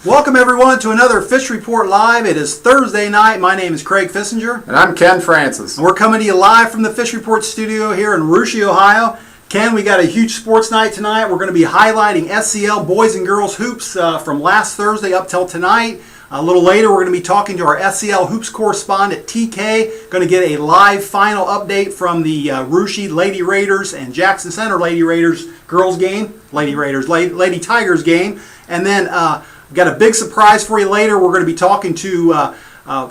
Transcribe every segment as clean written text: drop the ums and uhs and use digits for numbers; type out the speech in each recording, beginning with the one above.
Welcome everyone to another Fish Report Live. It is Thursday night. My name is Craig Fissinger. And I'm Ken Francis. And we're coming to you live from the Fish Report studio here in Russia, Ohio. Ken, we got a huge sports night tonight. We're going to be highlighting SCL boys and girls hoops from last Thursday up till tonight. A little later, we're going to be talking to our SCL hoops correspondent, TK. Going to get a live final update from the Russia Lady Raiders and Jackson Center Lady Raiders girls game, Lady Tigers game. And then we've got a big surprise for you later. We're going to be talking to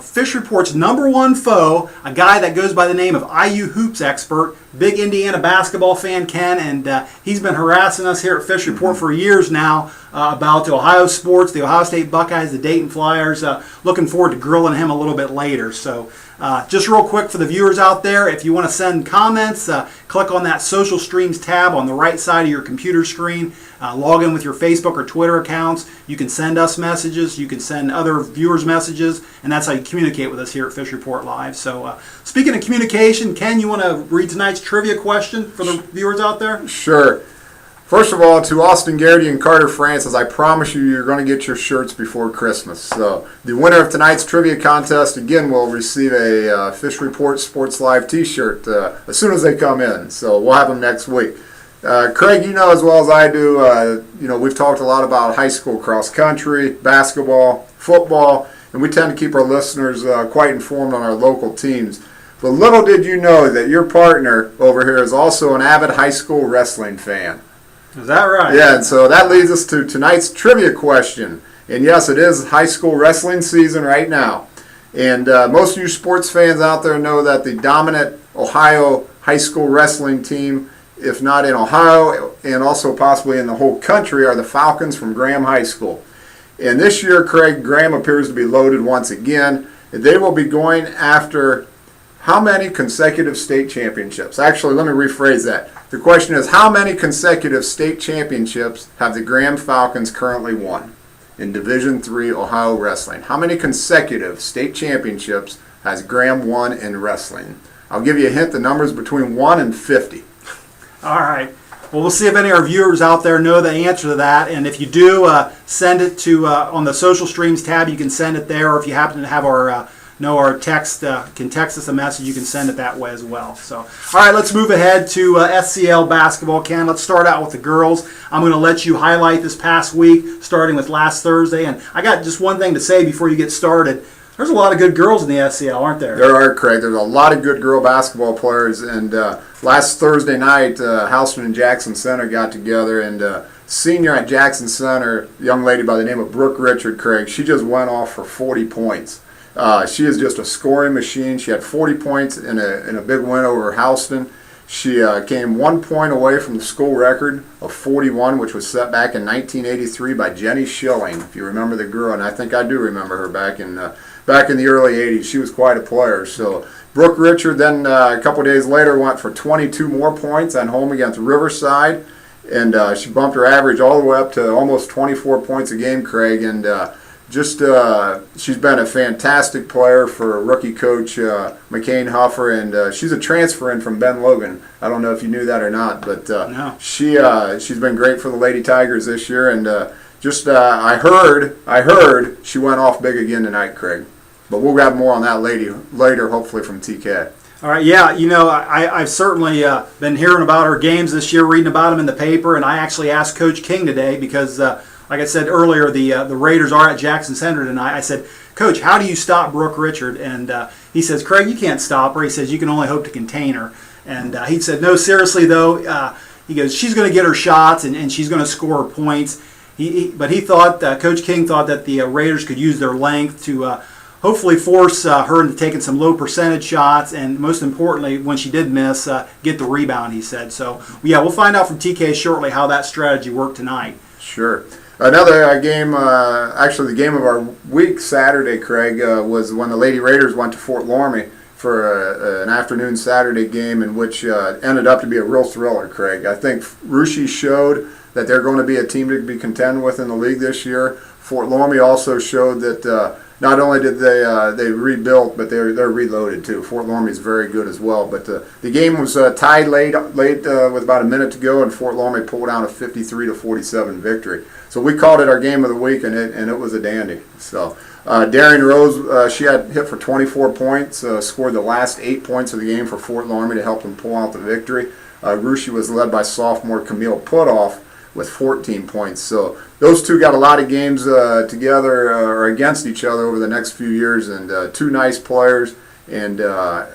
Fish Report's number one foe, a guy that goes by the name of IU Hoops Expert, big Indiana basketball fan, Ken, and he's been harassing us here at Fish Report for years now about Ohio sports, the Ohio State Buckeyes, the Dayton Flyers. Looking forward to grilling him a little bit later. So just real quick for the viewers out there, if you want to send comments, click on that social streams tab on the right side of your computer screen. Log in with your Facebook or Twitter accounts. You can send us messages. You can send other viewers messages, and that's how you communicate with us here at Fish Report Live. So speaking of communication, Ken, you want to read tonight's trivia question for the viewers out there? Sure. First of all, to Austin Garrity and Carter Francis, I promise you're going to get your shirts before Christmas. So the winner of tonight's trivia contest, again, will receive a Fish Report Sports Live t-shirt as soon as they come in. So we'll have them next week. Craig, you know as well as I do, we've talked a lot about high school cross country, basketball, football, and we tend to keep our listeners quite informed on our local teams. But little did you know that your partner over here is also an avid high school wrestling fan. Is that right? Yeah, and so that leads us to tonight's trivia question. And yes, it is high school wrestling season right now. And most of you sports fans out there know that the dominant Ohio high school wrestling team, if not in Ohio and also possibly in the whole country, are the Falcons from Graham High School. And this year, Craig, Graham appears to be loaded once again. They will be going after how many consecutive state championships? Actually, let me rephrase that. The question is, how many consecutive state championships have the Graham Falcons currently won in Division III Ohio wrestling? How many consecutive state championships has Graham won in wrestling? I'll give you a hint. The number is between 1 and 50. All right. Well, we'll see if any of our viewers out there know the answer to that. And if you do, send it to on the social streams tab. You can send it there. Or if you happen to have our text, can text us a message, you can send it that way as well. So, all right, let's move ahead to SCL basketball. Ken, let's start out with the girls. I'm going to let you highlight this past week, starting with last Thursday. And I got just one thing to say before you get started. There's a lot of good girls in the SCL, aren't there? There are, Craig. There's a lot of good girl basketball players. And last Thursday night, Houston and Jackson Center got together. And senior at Jackson Center, a young lady by the name of Brooke Richard, Craig, she just went off for 40 points. She is just a scoring machine. She had 40 points in a big win over Houston. She came 1 point away from the school record of 41, which was set back in 1983 by Jenny Schilling, if you remember the girl. And I think I do remember her back in the early 80s. She was quite a player. So Brooke Richard then a couple days later went for 22 more points at home against Riverside. And she bumped her average all the way up to almost 24 points a game, Craig. And she's been a fantastic player for rookie coach McCain Huffer, and she's a transfer in from Ben Logan. I don't know if you knew that or not, but no. She's been great for the Lady Tigers this year, and I heard she went off big again tonight, Craig. But we'll have more on that later, hopefully from TK. All right, yeah, I've certainly been hearing about her games this year, reading about them in the paper, and I actually asked Coach King today because like I said earlier, the Raiders are at Jackson Center tonight. I said, Coach, how do you stop Brooke Richard? And he says, Craig, you can't stop her. He says, you can only hope to contain her. And he said, no, seriously, though, he goes, she's going to get her shots and she's going to score her points. But he thought, Coach King thought that the Raiders could use their length to hopefully force her into taking some low percentage shots, and most importantly, when she did miss, get the rebound, he said. So, yeah, we'll find out from TK shortly how that strategy worked tonight. Sure. Another game, actually the game of our week Saturday, Craig, was when the Lady Raiders went to Fort Loramie for an afternoon Saturday game in which ended up to be a real thriller, Craig. I think Russia showed that they're going to be a team to be contending with in the league this year. Fort Loramie also showed that not only did they rebuilt, but they're reloaded too. Fort Loramie is very good as well. But the game was tied late with about a minute to go, and Fort Loramie pulled out a 53-47 victory. So we called it our game of the week, and it was a dandy. So Darian Rose, she had hit for 24 points, scored the last 8 points of the game for Fort Loramie to help them pull out the victory. Russia was led by sophomore Camille Putoff with 14 points. So those two got a lot of games together or against each other over the next few years, and two nice players. And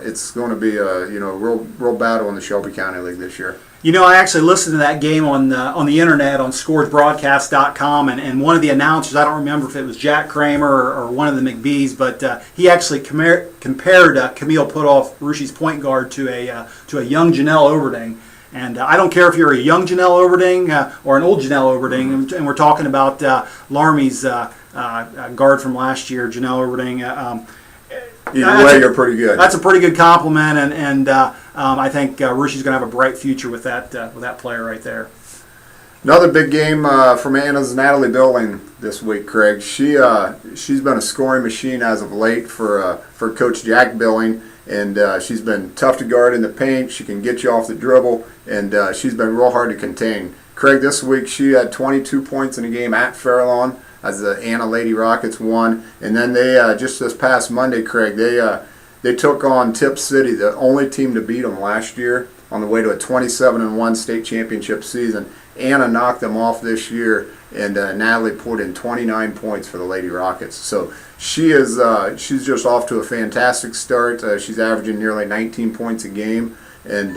it's going to be a real battle in the Shelby County League this year. You know, I actually listened to that game on the internet on ScoresBroadcast.com, and one of the announcers, I don't remember if it was Jack Kramer or one of the McBees, but he actually compared Camille Putoff, Rushie's point guard, to a young Janelle Overding. And I don't care if you're a young Janelle Overding or an old Janelle Overding, and we're talking about Laramie's guard from last year, Janelle Overding. Either way, you're pretty good. That's a pretty good compliment, and I think Rushie's going to have a bright future with that player right there. Another big game from Anna's Natalie Billing this week, Craig. She's been a scoring machine as of late for Coach Jack Billing, and she's been tough to guard in the paint. She can get you off the dribble, and she's been real hard to contain. Craig, this week she had 22 points in a game at Fairlawn as the Anna Lady Rockets won, and then they just this past Monday, Craig, they took on Tip City, the only team to beat them last year, on the way to a 27-1 state championship season. Anna knocked them off this year, and Natalie put in 29 points for the Lady Rockets. So she's just off to a fantastic start. She's averaging nearly 19 points a game, and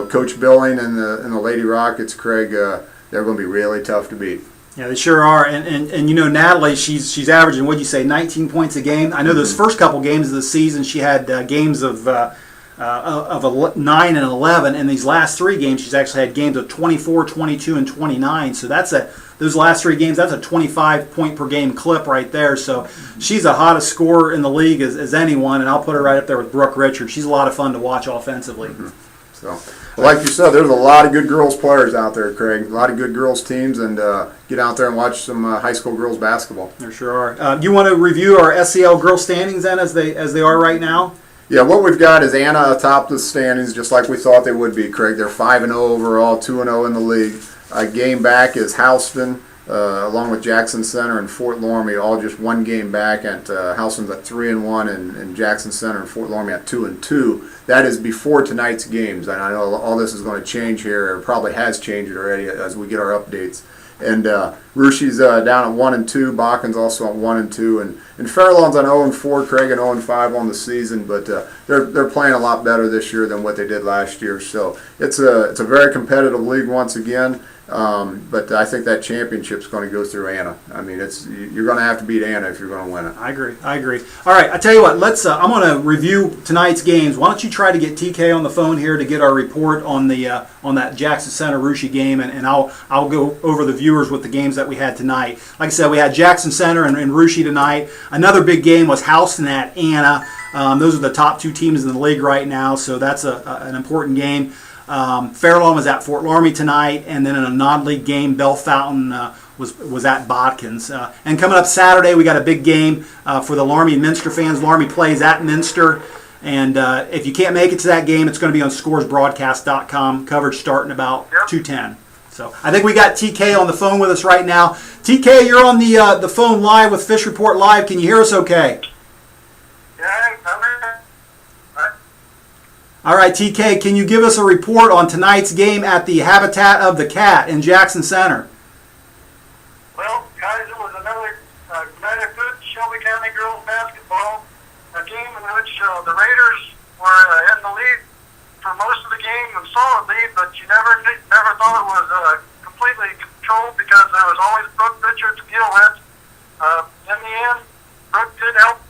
Coach Billing and the Lady Rockets, Craig, they're going to be really tough to beat. Yeah, they sure are, and Natalie, she's averaging, what'd you say, 19 points a game. I know those first couple games of the season she had games of 9 and 11, and these last 3 games she's actually had games of 24, 22, and 29. So those last 3 games, that's a 25 point per game clip right there. So she's the hottest scorer in the league as anyone, and I'll put her right up there with Brooke Richards. She's a lot of fun to watch offensively. So, like you said, there's a lot of good girls players out there, Craig. A lot of good girls teams, and get out there and watch some high school girls basketball. There sure are. You want to review our SEL girls standings then, as they are right now? Yeah, what we've got is Anna atop the standings, just like we thought they would be, Craig. They're 5-0 overall, 2-0 in the league. Game back is Houston, along with Jackson Center and Fort Loramie, all just one game back. At Houston's at 3-1, and Jackson Center and Fort Loramie at 2-2. That is before tonight's games, and I know all this is going to change here, or probably has changed already as we get our updates. And Rushie's down at 1-2. Bakken's also at 1-2, and Fairlawn's on 0-4. Craig at 0-5 on the season, but they're playing a lot better this year than what they did last year. So it's a very competitive league once again. But I think that championship's going to go through Anna. I mean, you're going to have to beat Anna if you're going to win it. I agree. All right, I tell you what. I'm going to review tonight's games. Why don't you try to get TK on the phone here to get our report on that Jackson Center Rushie game, and I'll go over the viewers with the games that we had tonight. Like I said, we had Jackson Center and Rushie tonight. Another big game was Houston at Anna. Those are the top 2 teams in the league right now, so that's an important game. Fairlawn was at Fort Loramie tonight, and then in a non-league game, Bell Fountain was at Botkins. And coming up Saturday, we got a big game for the Laramie and Minster fans. Laramie plays at Minster, and if you can't make it to that game, it's going to be on ScoresBroadcast.com. Coverage starting about 2:10. So I think we got TK on the phone with us right now. TK, you're on the phone live with Fish Report Live. Can you hear us okay? Yeah, I'm here. All right, TK, can you give us a report on tonight's game at the Habitat of the Cat in Jackson Center? Well, guys, it was another night of good Shelby County girls basketball, a game in which the Raiders were in the lead for most of the game, a solid lead, but you never thought it was completely controlled because there was always Brooke Richards to deal with. In the end, Brooke did help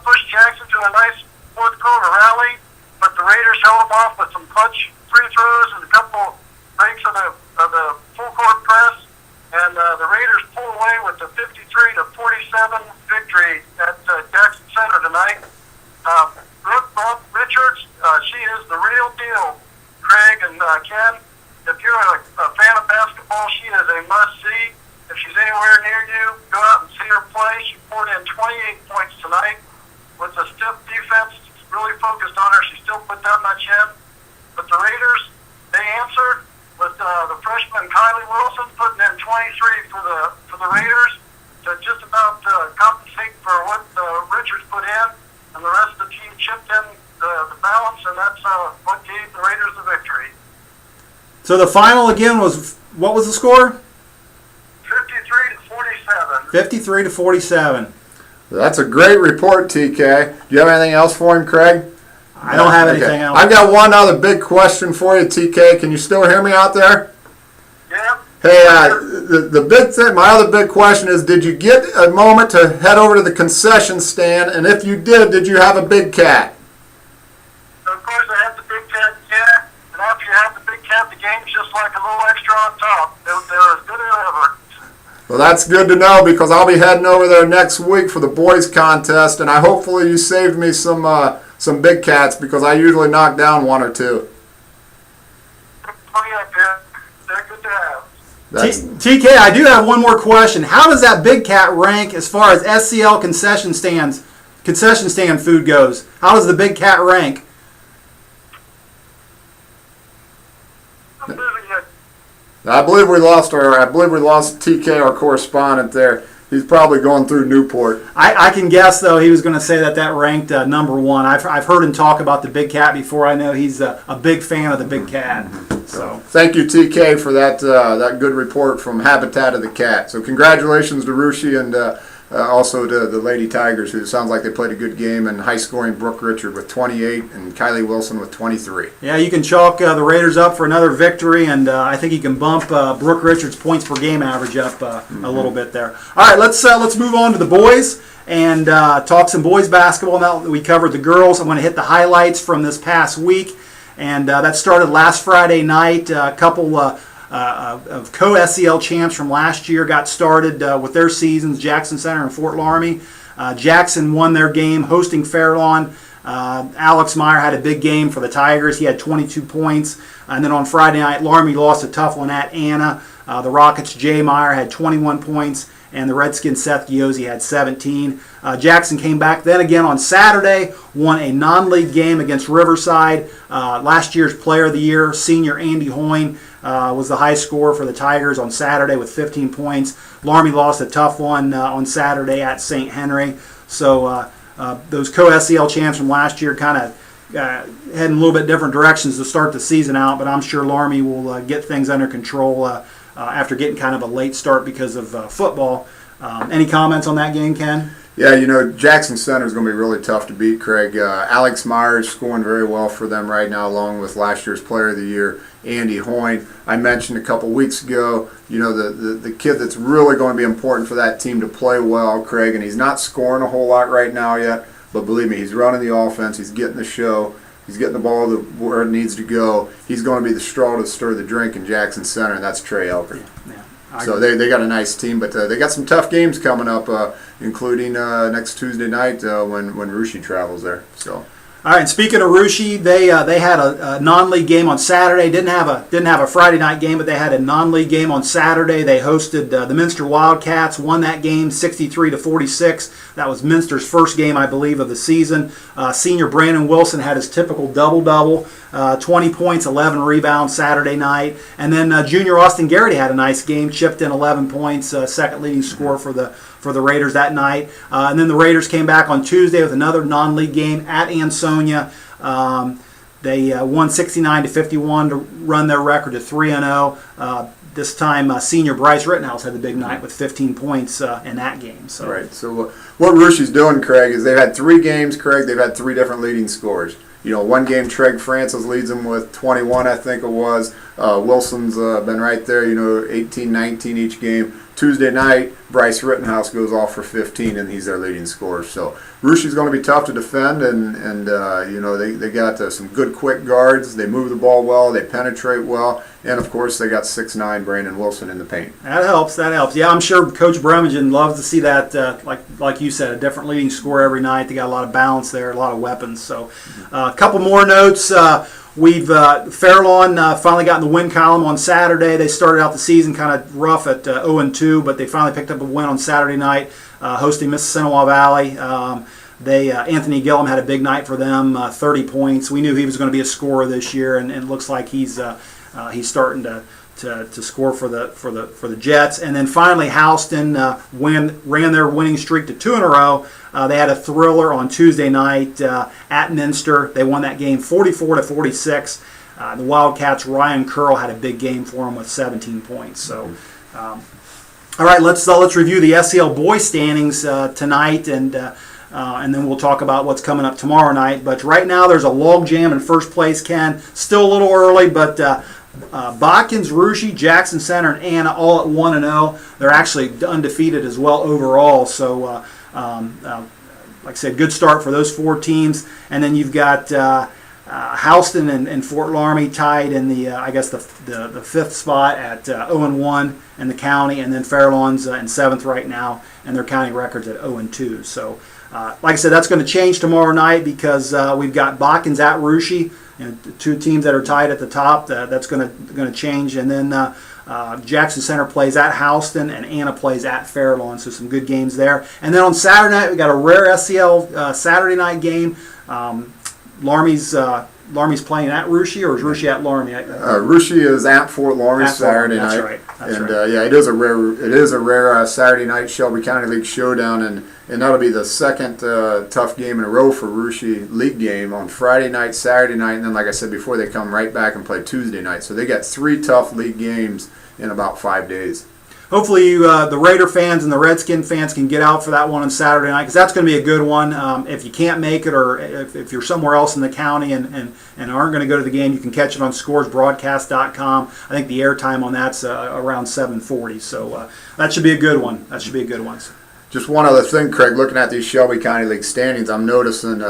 push Jackson to a nice fourth quarter rally, but the Raiders held them off with some clutch free throws and a couple breaks of the full court press, and the Raiders pulled away with the 53-47 victory at Jackson Center tonight. Brooke Richards, she is the real deal. Craig and Ken, if you're a fan of basketball, she is a must-see. If she's anywhere near you, go out and see year play. She poured in 28 points tonight with a stiff defense really focused on her. She still put that much in. But the Raiders, they answered with the freshman Kylie Wilson putting in 23 for the Raiders to just about compensate for what Richards put in, and the rest of the team chipped in the balance, and that's what gave the Raiders the victory. So the final again was, what was the score? 53 to 47. 53 to 47. That's a great report, TK. Do you have anything else for him, Craig? I don't have anything else. I've got one other big question for you, TK. Can you still hear me out there? Yeah. Hey, the big thing, my other big question is, did you get a moment to head over to the concession stand? And if you did you have a Big Cat? Of course, I had the Big Cat, yeah. And after you have the Big Cat, the game's just like a little extra on top. They're as good as ever. Well, that's good to know, because I'll be heading over there next week for the boys contest, and hopefully you saved me some Big Cats, because I usually knock down one or two. Plenty up here. They're good to have. TK, I do have one more question. How does that Big Cat rank as far as SCL concession stand food goes? How does the Big Cat rank? I'm losing it. I believe we lost TK, our correspondent there. He's probably going through Newport. I can guess, though, he was going to say that ranked number one. I've heard him talk about the Big Cat before. I know he's a big fan of the Big Cat. So thank you, TK, for that good report from Habitat of the Cat. So congratulations to Rushi and also to the Lady Tigers, who sounds like they played a good game, and high-scoring Brooke Richard with 28 and Kylie Wilson with 23. yeah, you can chalk the Raiders up for another victory, and I think you can bump Brooke Richards' points per game average up a little bit there. All right, let's move on to the boys and talk some boys basketball. Now that we covered the girls, I'm going to hit the highlights from this past week, and that started last Friday night. A couple of co-SEL champs from last year got started with their seasons, Jackson Center and Fort Laramie. Jackson won their game hosting Fairlawn. Alex Meyer had a big game for the Tigers. He had 22 points. And then on Friday night, Laramie lost a tough one at Anna. The Rockets' Jay Meyer had 21 points, and the Redskins' Seth Giozzi had 17. Jackson came back then again on Saturday, won a non-league game against Riverside. Last year's Player of the Year, senior Andy Hoyne, was the high scorer for the Tigers on Saturday with 15 points. Laramie lost a tough one on Saturday at St. Henry. So those co-SEL champs from last year kind of heading a little bit different directions to start the season out, but I'm sure Laramie will get things under control after getting kind of a late start because of football. Any comments on that game, Ken? Yeah, Jackson Center is going to be really tough to beat, Craig. Alex Meyer is scoring very well for them right now, along with last year's Player of the Year, Andy Hoyne. I mentioned a couple weeks ago, the kid that's really going to be important for that team to play well, Craig, and he's not scoring a whole lot right now yet, but believe me, he's running the offense, he's getting the show, he's getting the ball where it needs to go. He's going to be the straw to stir the drink in Jackson Center, and that's Trey Elker. Yeah. So they got a nice team, but they got some tough games coming up, including next Tuesday night when Rushi travels there. So. All right. And speaking of Rushi, they had a non-league game on Saturday. Didn't have a Friday night game, but they had a non-league game on Saturday. They hosted the Minster Wildcats. Won that game 63-46. That was Minster's first game, I believe, of the season. Senior Brandon Wilson had his typical double-double, 20 points, 11 rebounds Saturday night, and then junior Austin Garrity had a nice game, chipped in 11 points, second leading scorer for the Raiders that night. And then the Raiders came back on Tuesday with another non-league game at Ansonia. They won 69-51 to run their record to 3-0. This time, senior Bryce Rittenhouse had the big night with 15 points in that game. So. Right. So what Rushi's doing, Craig, is they've had 3 games, Craig. They've had 3 different leading scorers. One game, Treg Francis leads them with 21, I think it was. Wilson's been right there, 18, 19 each game. Tuesday night, Bryce Rittenhouse goes off for 15, and he's their leading scorer. So Rushi's going to be tough to defend, and they got some good quick guards. They move the ball well, they penetrate well, and of course they got 6'9" Brandon Wilson in the paint. That helps. Yeah, I'm sure Coach Bremingen loves to see that. Like you said, a different leading scorer every night. They got a lot of balance there, a lot of weapons. So a couple more notes. Fairlawn finally got in the win column on Saturday. They started out the season kind of rough at 0-2, but they finally picked up a win on Saturday night hosting Mississinawa Valley. Anthony Gillum had a big night for them, 30 points. We knew he was going to be a scorer this year, and it looks like he's starting to score for the Jets. And then finally, Houston ran their winning streak to 2 in a row. They had a thriller on Tuesday night at Minster. They won that game 44-46. The Wildcats' Ryan Curl had a big game for them with 17 points. So, all right, let's review the SEL boys standings tonight, and then we'll talk about what's coming up tomorrow night. But right now, there's a logjam in first place. Ken, still a little early, but Botkins, Russia, Jackson Center, and Anna all at 1-0. They're actually undefeated as well overall. So, like I said, good start for those 4 teams. And then you've got Houston and Fort Laramie tied in the the 5th spot at 0-1 in the county, and then Fairlawn's in 7th right now, and their county record's at 0-2. So, like I said, that's going to change tomorrow night because we've got Botkins at Russia. You know, 2 teams that are tied at the top. That's going to change, and then Jackson Center plays at Houston, and Anna plays at Fairlawn. So some good games there. And then on Saturday night, we got a rare SEL Saturday night game. Laramie's playing at Russia, or is Russia at Laramie? Russia is at Fort Laramie Saturday night. That's right. That's right. Yeah, it is a rare Saturday night Shelby County League showdown, and that'll be the second tough game in a row for Russia league game on Friday night, Saturday night, and then like I said before, they come right back and play Tuesday night. So they got 3 tough league games in about 5 days. Hopefully, the Raider fans and the Redskin fans can get out for that one on Saturday night, because that's going to be a good one. If you can't make it, or if you're somewhere else in the county and aren't going to go to the game, you can catch it on scoresbroadcast.com. I think the airtime on that's around 7:40, so that should be a good one. Just one other thing, Craig, looking at these Shelby County League standings, I'm noticing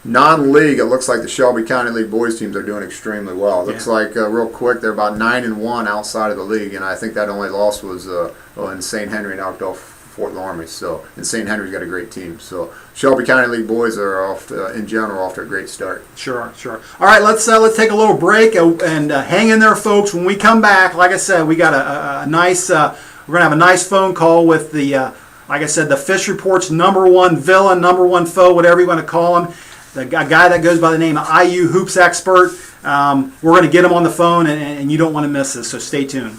non-league, it looks like the Shelby County League boys teams are doing extremely well. It looks like, real quick, they're about 9-1 outside of the league, and I think that only loss was in St. Henry knocked off Fort Laramie. So, and St. Henry's got a great team. So, Shelby County League boys are in general off to a great start. Sure. All right, let's take a little break and hang in there, folks. When we come back, like I said, we got a nice. We're gonna have a nice phone call with the. Like I said, the Fish Report's #1 villain, #1 foe, whatever you want to call him. The guy that goes by the name of IU Hoops Expert. We're going to get him on the phone, and you don't want to miss this, so stay tuned.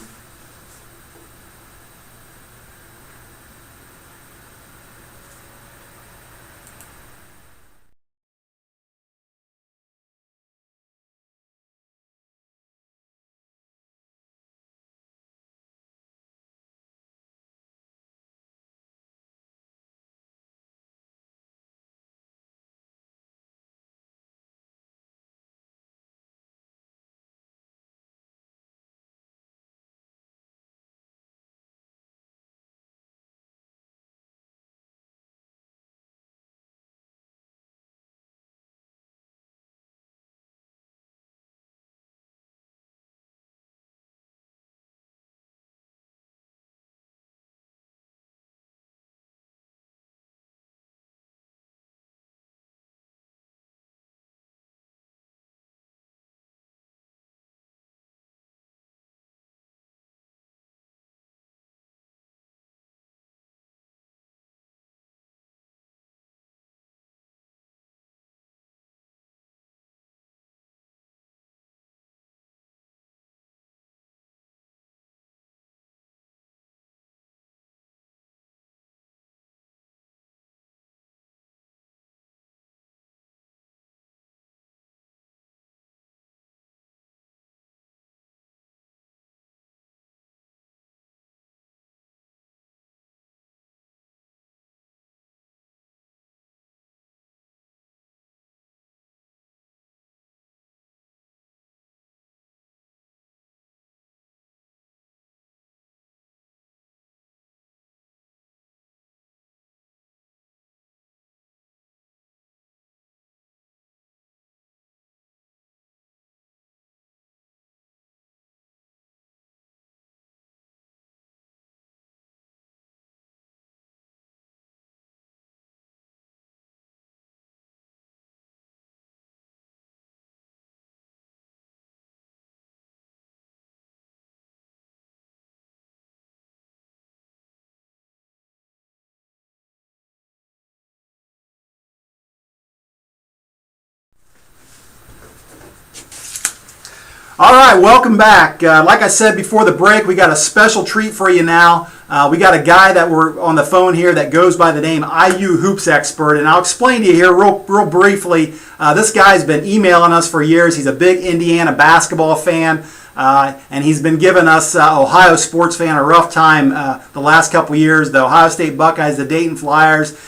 All right, welcome back. Like I said before the break, we got a special treat for you now. We got a guy that we're on the phone here that goes by the name IU Hoops Expert, and I'll explain to you here real briefly. This guy's been emailing us for years. He's a big Indiana basketball fan, and he's been giving us Ohio sports fan a rough time the last couple years. The Ohio State Buckeyes, the Dayton Flyers.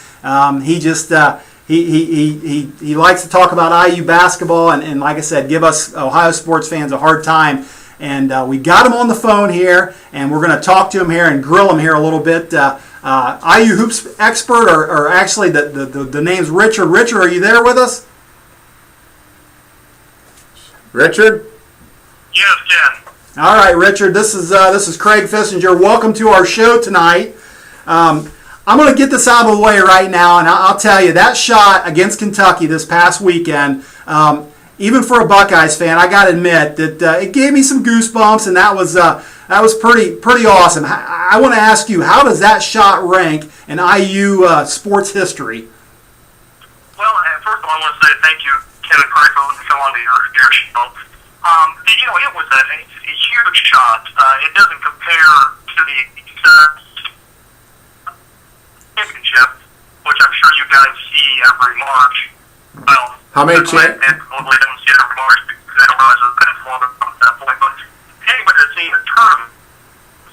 He likes to talk about IU basketball and like I said, give us Ohio sports fans a hard time. And we got him on the phone here, and we're going to talk to him here and grill him here a little bit. IU Hoops Expert, or actually the name's Richard. Richard, are you there with us? Richard? Yes, Ken. All right, Richard. This is Craig Fissinger. Welcome to our show tonight. I'm going to get this out of the way right now, and I'll tell you, that shot against Kentucky this past weekend, even for a Buckeyes fan, I got to admit that it gave me some goosebumps, and that was pretty awesome. I want to ask you, how does that shot rank in IU sports history? Well, first of all, I want to say thank you, Ken and Craig, for letting me come on to your show. It was a huge shot. It doesn't compare to the championship, which I'm sure you guys see every March. Well, How many probably don't see it every March because they don't realize it's been long at that point. But anybody that's seen a tournament,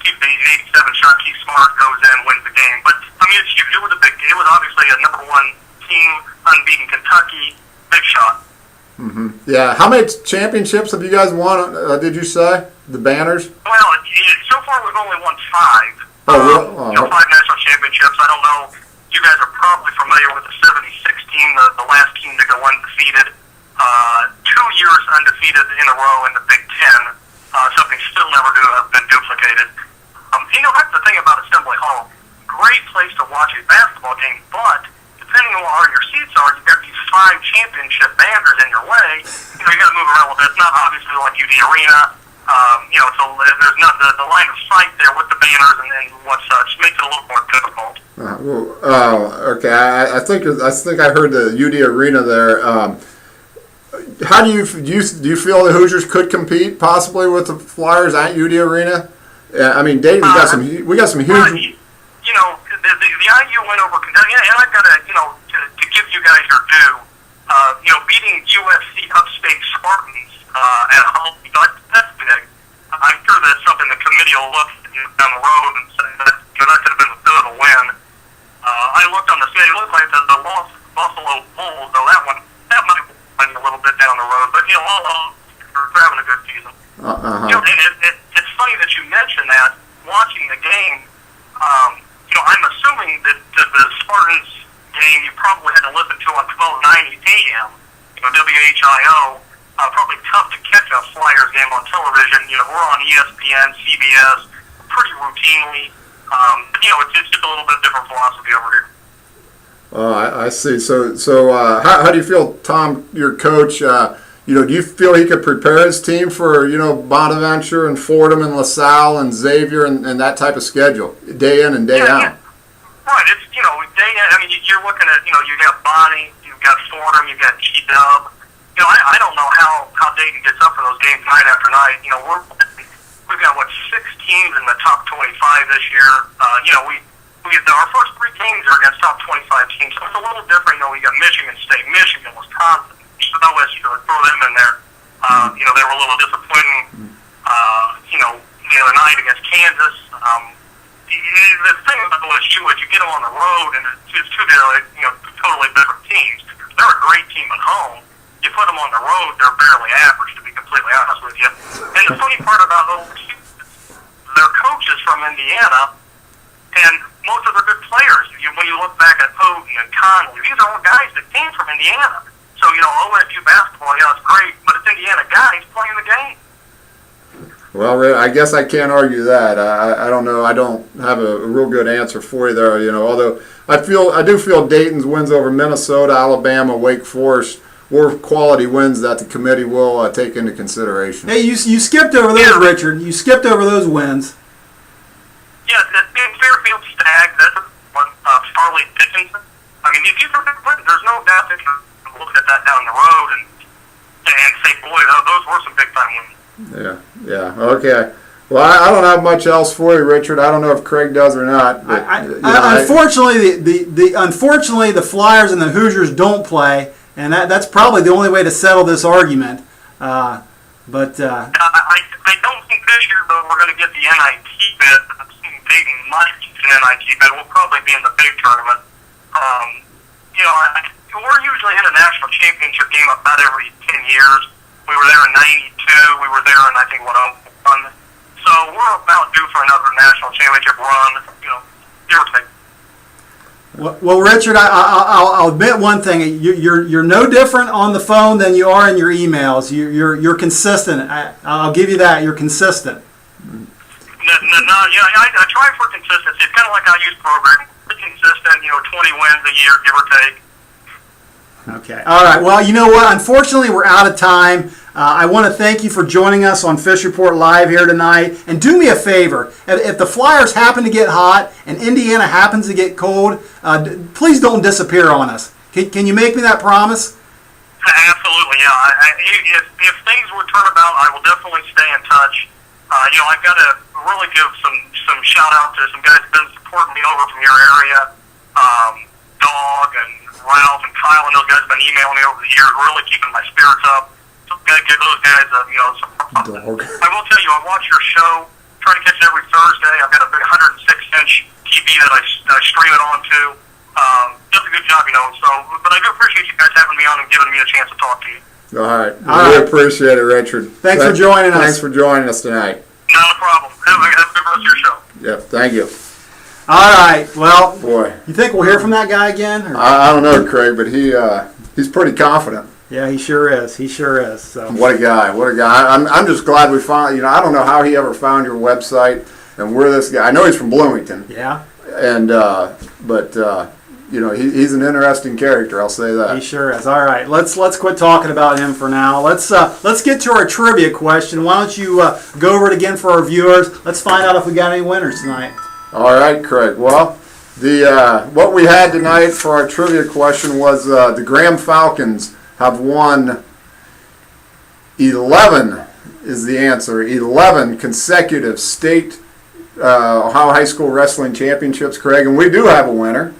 keep the 87 shot, Keith Smart goes in, wins the game. But I mean, it's huge. It was a big. It was obviously a number one team, unbeaten Kentucky, big shot. Mm-hmm. Yeah. How many championships have you guys won? Did you say the Banners? Well, so far we've only won 5. Oh, really? Oh. 5 national championships. I don't know. You guys are probably familiar with the '76 team, the last team to go undefeated. 2 years undefeated in a row in the Big Ten. Something still never have been duplicated. That's the thing about Assembly Hall. Great place to watch a basketball game, but depending on where your seats are, you've got these 5 championship banners in your way. You got to move around a little bit. It's not obviously like UD Arena. There's not the line of sight there with the banners and what such. Makes it a little more difficult. Okay. I think I heard the UD Arena there. How do you feel the Hoosiers could compete possibly with the Flyers at UD Arena? I mean, Dayton we got some huge. The IU went over Kentucky, and I've got to give you guys your due. Beating USC upstate Spartans at home, that's big. I'm sure that's something the committee will look down the road and say that that could have been a bit of a win. I looked on the schedule. It looked like the lost Buffalo Bulls, though that might win a little bit down the road. But all they're having a good season. It's funny that you mentioned that. Watching the game, I'm assuming that the Spartans game you probably had to listen to on 1290 AM, WHIO. Probably tough to catch a Flyers game on television. We're on ESPN, CBS, pretty routinely. It's just a little bit different philosophy over here. I see. So how do you feel, Tom, your coach? Do you feel he could prepare his team for Bonaventure and Fordham and LaSalle and Xavier and that type of schedule, day in and day out? Yeah. Right. It's day in. I mean, you're looking at you got Bonnie, you've got Fordham, you've got G-Dub. I don't know how Dayton gets up for those games night after night. We've got 6 teams in the top 25 this year. Our first 3 games are against top 25 teams, so it's a little different. We got Michigan State, Michigan, Wisconsin, OSU. Throw them in there. They were a little disappointing. The other night against Kansas. The thing about OSU is you get them on the road, and it's two totally different teams. They're a great team at home. You put them on the road, they're barely average, to be completely honest with you. And the funny part about OSU is their coach is from Indiana, and most of their good players, when you look back at Houghton and Conley, these are all guys that came from Indiana. So, OSU basketball, it's great, but it's Indiana guys playing the game. Well, I guess I can't argue that. I don't know. I don't have a real good answer for you there. Although I do feel Dayton's wins over Minnesota, Alabama, Wake Forest were quality wins that the committee will take into consideration. Hey, you skipped over those, Richard. You skipped over those wins. Yeah, in Fairfield Stag, that's one. Farley Dickinson. I mean, these are big wins. There's no doubt that you can look at that down the road and say, boy, those were some big time wins. Yeah. Okay. Well, I don't have much else for you, Richard. I don't know if Craig does or not. But, Unfortunately, unfortunately, the Flyers and the Hoosiers don't play, and that's probably the only way to settle this argument. I don't think this year, though, we're going to get the NIT bid. I'm seeing Dayton might get an NIT bid. We'll probably be in the big tournament. We're usually in a national championship game about every 10 years. We were there in '92. We were there in, I think, 101. So we're about due for another national championship run, give or take. Well, Richard, I'll admit one thing. You're no different on the phone than you are in your emails. You're consistent. I'll give you that. You're consistent. I try for consistency. It's kind of like I use programming. Consistent, 20 wins a year, give or take. Okay. All right. Well, you know what? Unfortunately, we're out of time. I want to thank you for joining us on Fish Report Live here tonight. And do me a favor. If the Flyers happen to get hot and Indiana happens to get cold, please don't disappear on us. Can you make me that promise? Absolutely, yeah. If things would turn about, I will definitely stay in touch. I've got to really give some shout out to some guys who've been supporting me over from your area. Dog and Ralph and Kyle and those guys have been emailing me over the years, really keeping my spirits up. So I've got to give those guys some. Dog. I will tell you, I watch your show. Try to catch it every Thursday. I've got a big 106-inch TV that I stream it onto. Does a good job, So, but I do appreciate you guys having me on and giving me a chance to talk to you. All right. We appreciate it, Richard. Thanks for joining us. Thanks for joining us tonight. Not a problem. Have a good rest of your show. Yeah, thank you. All right. Well, Boy, you think we'll hear from that guy again? Or? I don't know, Craig, but he's pretty confident. Yeah, he sure is. He sure is. So. What a guy! What a guy! I'm just glad we found. I don't know how he ever found your website and where this guy. I know he's from Bloomington. Yeah. And he's an interesting character. I'll say that. He sure is. All right, let's quit talking about him for now. Let's get to our trivia question. Why don't you go over it again for our viewers? Let's find out if we got any winners tonight. All right, Craig. Well, what we had tonight for our trivia question was the Graham Falcons have won 11 is the answer. 11 consecutive state Ohio High School Wrestling Championships, Craig, and we do have a winner.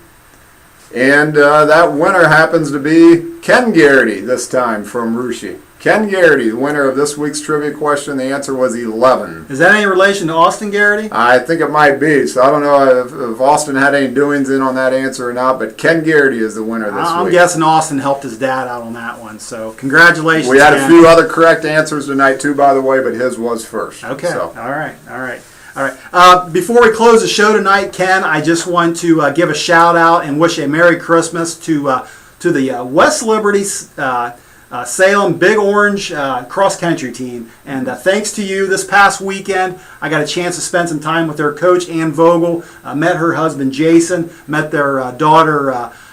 And that winner happens to be Ken Garrity this time from Russia. Ken Garrity, the winner of this week's trivia question. The answer was 11. Is that any relation to Austin Garrity? I think it might be. So I don't know if Austin had any doings in on that answer or not, but Ken Garrity is the winner this week. I'm guessing Austin helped his dad out on that one. So congratulations, We had Ken. a few other correct answers tonight too, by the way, but his was first. Okay. So. All right. Before we close the show tonight, Ken, I just want to give a shout out and wish a Merry Christmas to the West Liberty Salem Big Orange cross country team. And thanks to you, this past weekend, I got a chance to spend some time with their coach, Ann Vogel. Met her husband, Jason. Met their daughter,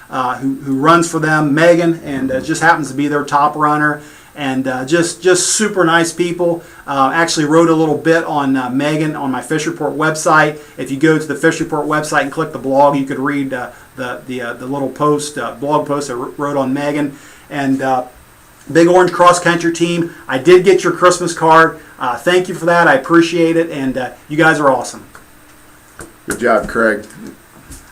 who runs for them, Megan, and just happens to be their top runner. And just super nice people. Actually wrote a little bit on Megan on my Fish Report website. If you go to the Fish Report website and click the blog, you could read the little post, blog post I wrote on Megan. And Big Orange Cross Country Team, I did get your Christmas card. Thank you for that. I appreciate it. And you guys are awesome. Good job, Craig.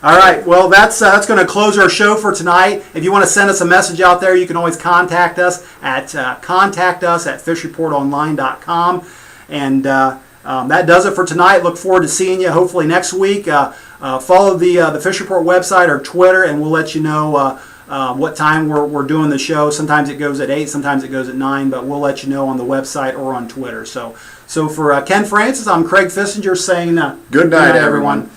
All right, well, that's going to close our show for tonight. If you want to send us a message out there, you can always contact us at fishreportonline.com. And that does it for tonight. Look forward to seeing you hopefully next week. Follow the Fish Report website or Twitter, and we'll let you know what time we're doing the show. Sometimes it goes at 8, sometimes it goes at 9, but we'll let you know on the website or on Twitter. So for Ken Francis, I'm Craig Fissinger saying good night, everyone.